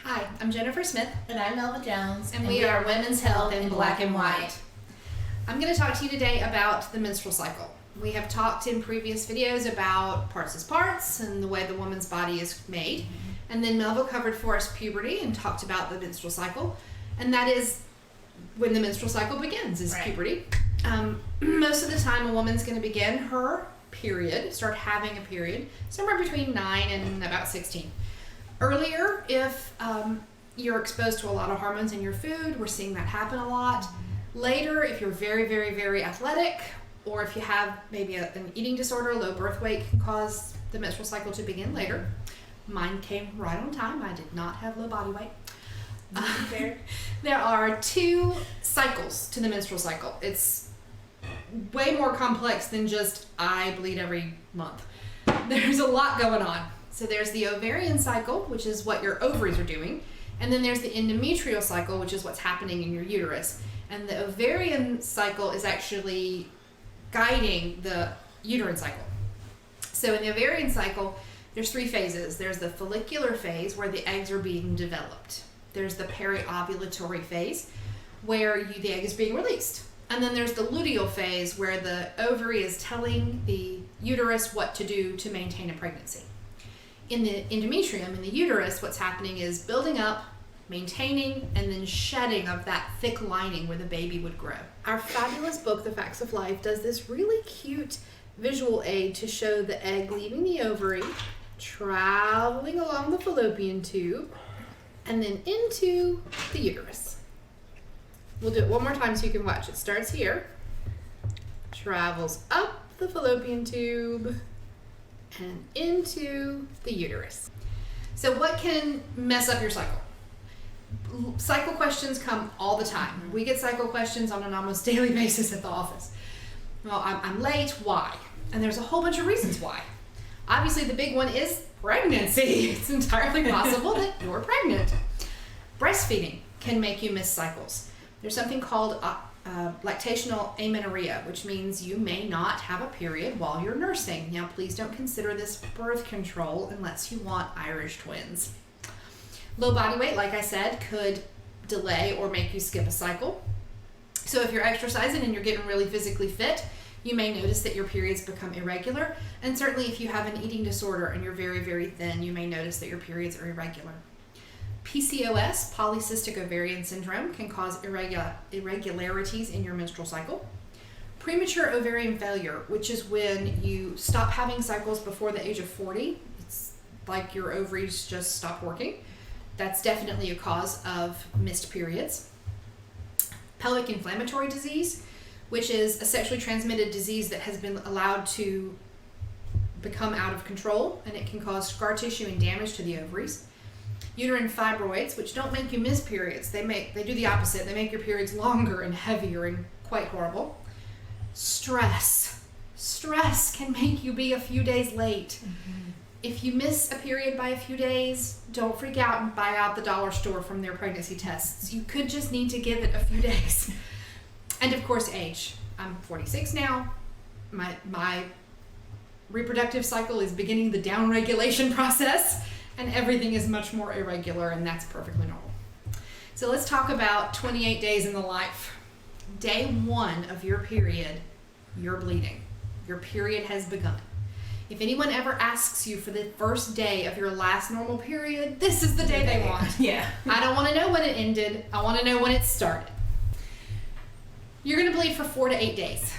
Hi, I'm Jennifer Smith. And I'm Melva Jones. And we are Women's Health in Black and White. I'm going to talk to you today about the menstrual cycle. We have talked in previous videos about parts as parts and the way the woman's body is made. And then Melva covered for us puberty and talked about the menstrual cycle. And that is when the menstrual cycle begins, is puberty. Most of the time a woman's going to begin her period, start having a period, somewhere between 9 and about 16. Earlier, if you're exposed to a lot of hormones in your food, we're seeing that happen a lot. Later, if you're very, very, very athletic, or if you have maybe an eating disorder, low birth weight can cause the menstrual cycle to begin later. Mine came right on time. I did not have low body weight. There are 2 cycles to the menstrual cycle. It's way more complex than just I bleed every month. There's a lot going on. So there's the ovarian cycle, which is what your ovaries are doing. And then there's the endometrial cycle, which is what's happening in your uterus. And the ovarian cycle is actually guiding the uterine cycle. So in the ovarian cycle, there's 3 phases. There's the follicular phase where the eggs are being developed. There's the periovulatory phase where the egg is being released. And then there's the luteal phase where the ovary is telling the uterus what to do to maintain a pregnancy. In the endometrium, in the uterus, what's happening is building up, maintaining, and then shedding of that thick lining where the baby would grow. Our fabulous book, The Facts of Life, does this really cute visual aid to show the egg leaving the ovary, traveling along the fallopian tube, and then into the uterus. We'll do it one more time so you can watch. It starts here, travels up the fallopian tube, and into the uterus. So what can mess up your cycle? Cycle questions come all the time. We get cycle questions on an almost daily basis at the office. Well, I'm late, why? And there's a whole bunch of reasons why. Obviously the big one is pregnancy. It's entirely possible that you're pregnant. Breastfeeding can make you miss cycles. There's something called lactational amenorrhea, which means you may not have a period while you're nursing. Now, please don't consider this birth control unless you want Irish twins. Low body weight, like I said, could delay or make you skip a cycle. So if you're exercising and you're getting really physically fit, you may notice that your periods become irregular. And certainly if you have an eating disorder and you're very, very thin, you may notice that your periods are irregular. PCOS, polycystic ovarian syndrome, can cause irregularities in your menstrual cycle. Premature ovarian failure, which is when you stop having cycles before the age of 40. It's like your ovaries just stop working. That's definitely a cause of missed periods. Pelvic inflammatory disease, which is a sexually transmitted disease that has been allowed to become out of control, and it can cause scar tissue and damage to the ovaries. Uterine fibroids, which don't make you miss periods. They do the opposite. They make your periods longer and heavier and quite horrible. Stress can make you be a few days late. If you miss a period by a few days, don't freak out and buy out the dollar store from their pregnancy tests. You could just need to give it a few days. And of course, age. I'm 46 now. My reproductive cycle is beginning the downregulation process, and everything is much more irregular, and that's perfectly normal. So let's talk about 28 days in the life. Day 1 of your period, you're bleeding. Your period has begun. If anyone ever asks you for the first day of your last normal period, this is the day they want. Yeah. I don't want to know when it ended. I want to know when it started. You're going to bleed for 4 to 8 days.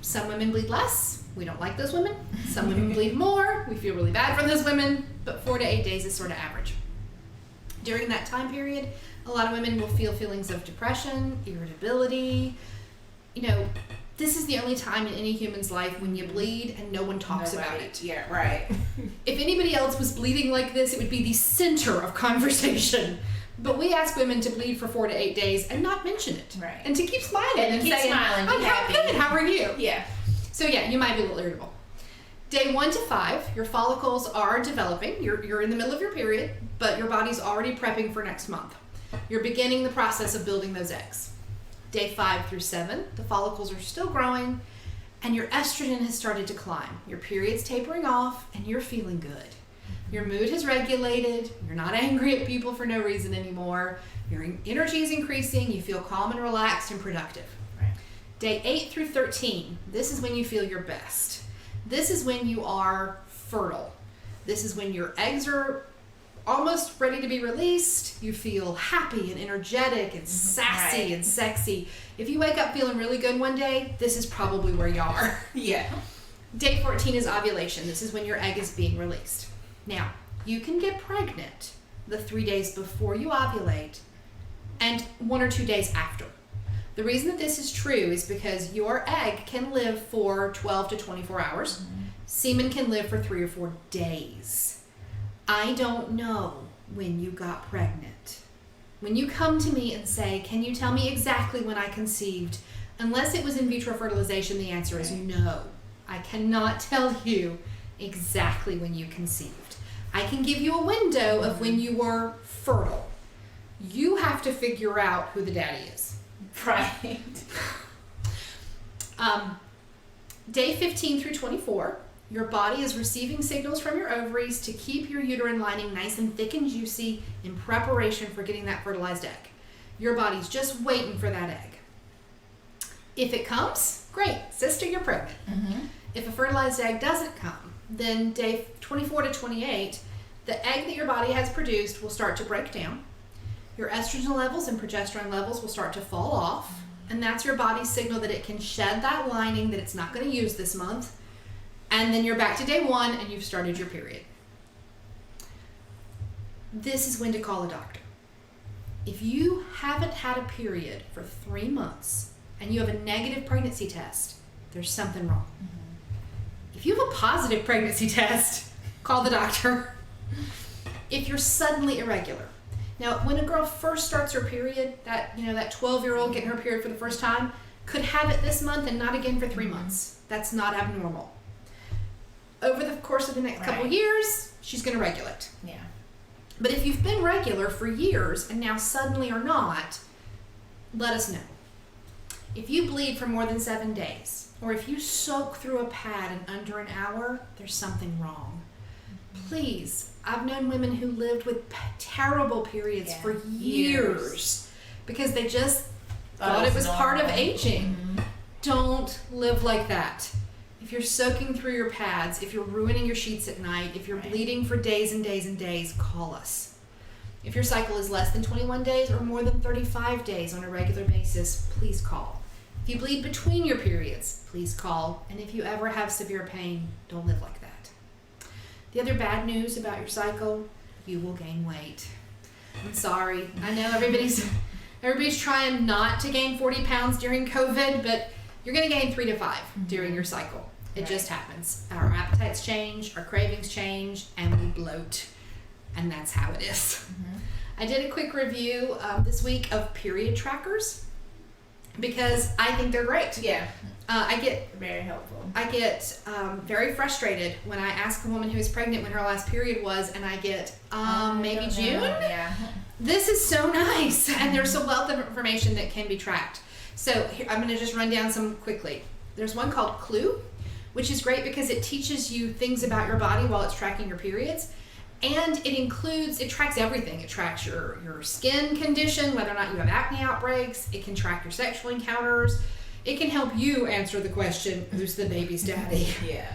Some women bleed less. We don't like those women. Some women bleed more. We feel really bad for those women, but 4 to 8 days is sort of average. During that time period, a lot of women will feel feelings of depression, irritability. This is the only time in any human's life when you bleed and no one talks about it. Yeah, right. If anybody else was bleeding like this, it would be the center of conversation. But we ask women to bleed for 4 to 8 days and not mention it. Right. And to keep smiling and keep saying, smiling, I'm happy. good, how are you? Yeah. So yeah, you might be a little irritable. Day 1 to 5, your follicles are developing. You're in the middle of your period, but your body's already prepping for next month. You're beginning the process of building those eggs. Day 5 through 7, the follicles are still growing, and your estrogen has started to climb. Your period's tapering off, and you're feeling good. Your mood has regulated. You're not angry at people for no reason anymore. Your energy is increasing. You feel calm and relaxed and productive. Right. Day 8 through 13, this is when you feel your best. This is when you are fertile. This is when your eggs are almost ready to be released. You feel happy and energetic and sassy and sexy. If you wake up feeling really good one day, this is probably where you are. Yeah. Day 14 is ovulation. This is when your egg is being released. Now, you can get pregnant the 3 days before you ovulate and 1 or 2 days after. The reason that this is true is because your egg can live for 12 to 24 hours. Semen can live for 3 or 4 days. I don't know when you got pregnant. When you come to me and say, can you tell me exactly when I conceived? Unless it was in vitro fertilization, the answer is no. I cannot tell you exactly when you conceived. I can give you a window of when you were fertile. You have to figure out who the daddy is. Right. Day 15 through 24, your body is receiving signals from your ovaries to keep your uterine lining nice and thick and juicy in preparation for getting that fertilized egg. Your body's just waiting for that egg. If it comes, great, sister, you're pregnant. If a fertilized egg doesn't come, then day 24 to 28, the egg that your body has produced will start to break down. Your estrogen levels and progesterone levels will start to fall off, and that's your body's signal that it can shed that lining that it's not going to use this month. And then you're back to day 1 and you've started your period. This is when to call a doctor. If you haven't had a period for 3 months and you have a negative pregnancy test, there's something wrong. If you have a positive pregnancy test, call the doctor. If you're suddenly irregular. Now, when a girl first starts her period, that 12-year-old getting her period for the first time could have it this month and not again for 3 months. That's not abnormal. Over the course of the next couple years, she's going to regulate. Yeah. But if you've been regular for years and now suddenly are not, let us know. If you bleed for more than 7 days, or if you soak through a pad in under an hour, there's something wrong. Please, I've known women who lived with terrible periods for years because they just thought it was part of aging. Don't live like that. If you're soaking through your pads, if you're ruining your sheets at night, if you're bleeding for days and days and days, call us. If your cycle is less than 21 days or more than 35 days on a regular basis, please call. If you bleed between your periods, please call. And if you ever have severe pain, don't live like that. The other bad news about your cycle, you will gain weight. I'm sorry. I know everybody's trying not to gain 40 pounds during COVID, but you're going to gain 3 to 5 during your cycle. It just happens. Our appetites change, our cravings change, and we bloat. And that's how it is. I did a quick review this week of period trackers because I think they're great. Yeah. I get very helpful. I get very frustrated when I ask a woman who is pregnant when her last period was, and I get maybe June. Yeah. This is so nice, and there's a wealth of information that can be tracked. So here, I'm going to just run down some quickly. There's one called Clue, which is great because it teaches you things about your body while it's tracking your periods. And it tracks everything. It tracks your skin condition, whether or not you have acne outbreaks. It can track your sexual encounters. It can help you answer the question, who's the baby's daddy? Yeah.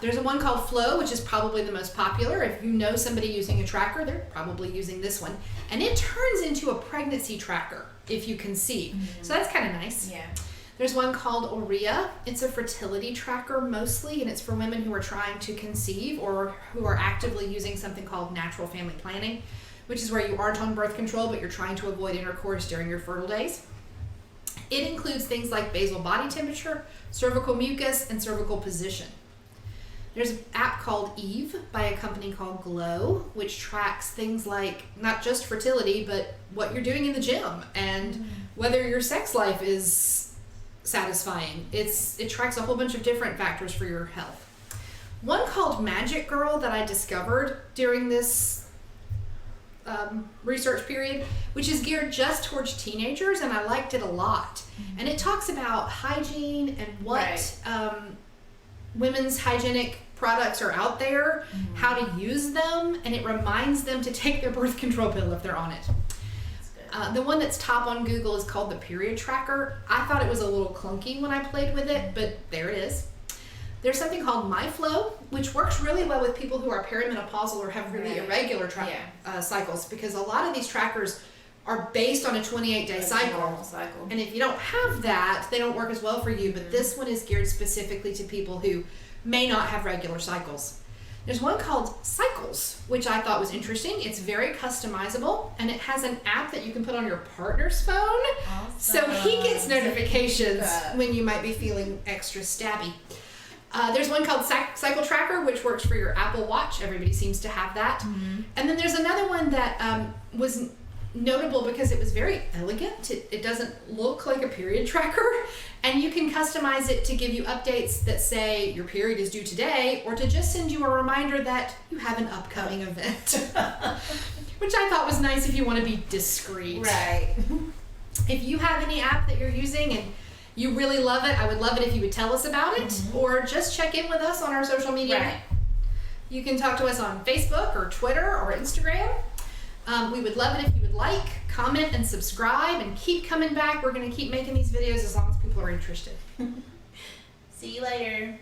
There's one called Flow, which is probably the most popular. If you know somebody using a tracker, they're probably using this one. And it turns into a pregnancy tracker if you conceive. So that's kind of nice. Yeah. There's one called Aurea. It's a fertility tracker mostly, and it's for women who are trying to conceive or who are actively using something called natural family planning, which is where you aren't on birth control, but you're trying to avoid intercourse during your fertile days. It includes things like basal body temperature, cervical mucus, and cervical position. There's an app called Eve by a company called Glow, which tracks things like not just fertility, but what you're doing in the gym and whether your sex life is satisfying. It tracks a whole bunch of different factors for your health. One called Magic Girl that I discovered during this research period, which is geared just towards teenagers, and I liked it a lot. And it talks about hygiene and what women's hygienic products are out there, how to use them, and it reminds them to take their birth control pill if they're on it. The one that's top on Google is called the Period Tracker. I thought it was a little clunky when I played with it, but there it is. There's something called MyFlow, which works really well with people who are perimenopausal or have really irregular cycles, because a lot of these trackers are based on a 28-day cycle. And if you don't have that, they don't work as well for you, but this one is geared specifically to people who may not have regular cycles. There's one called Cycles, which I thought was interesting. It's very customizable, and it has an app that you can put on your partner's phone. Awesome. So he gets notifications when you might be feeling extra stabby. There's one called Cycle Tracker, which works for your Apple Watch. Everybody seems to have that. And then there's another one that was notable because it was very elegant. It doesn't look like a period tracker, and you can customize it to give you updates that say your period is due today, or to just send you a reminder that you have an upcoming event, which I thought was nice if you want to be discreet. Right. If you have any app that you're using and you really love it, I would love it if you would tell us about it, or just check in with us on our social media. Right. You can talk to us on Facebook or Twitter or Instagram. We would love it if you would like, comment, and subscribe, and keep coming back. We're going to keep making these videos as long as people are interested. See you later.